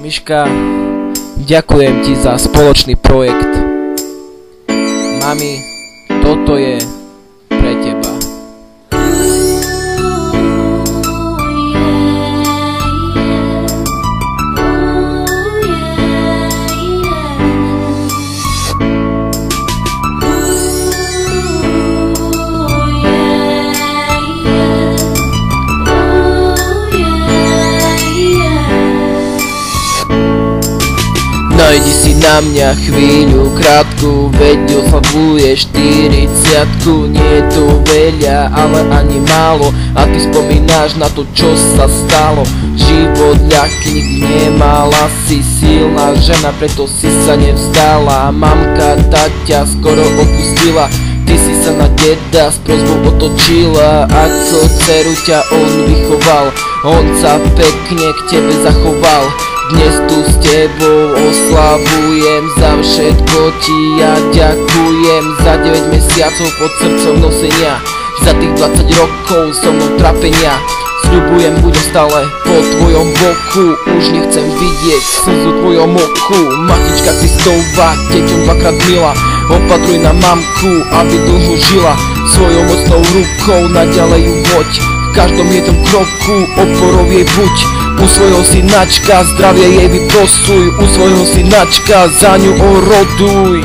Miška, ďakujem ti za spoločný projekt. Mami, toto je pre teba. Najdi si na mňa chvíľu krátku, veď oslavuje 40-ku. Nie je to veľa, ale ani málo, a ty spomínaš na to, čo sa stalo. Život ľahký nikdy nemala, si silná žena, preto si sa nevzdala. Mamka tá ťa skoro opustila, ty si sa na deda s prosbou otočila. Ako dceru ťa on vychoval, on sa pekne k tebe zachoval. Dnes tu s tebou oslavujem, za všetko ti ja ďakujem. Za 9 mesiacov pod srdcom nosenia, za tých 20 rokov so mnou trápenia. Sľubujem, budem stále po tvojom boku, už nechcem vidieť slzu v tvojom oku. Matička Kristová, deťom dvakrát milá, opatruj na mamku, aby dlho žila. Svojou mocnou rukou naďalej ju voď, v každom jednom kroku oporou jej buď. U svojho synačka zdravie jej vyprosuj, u svojho synačka za ňu oroduj.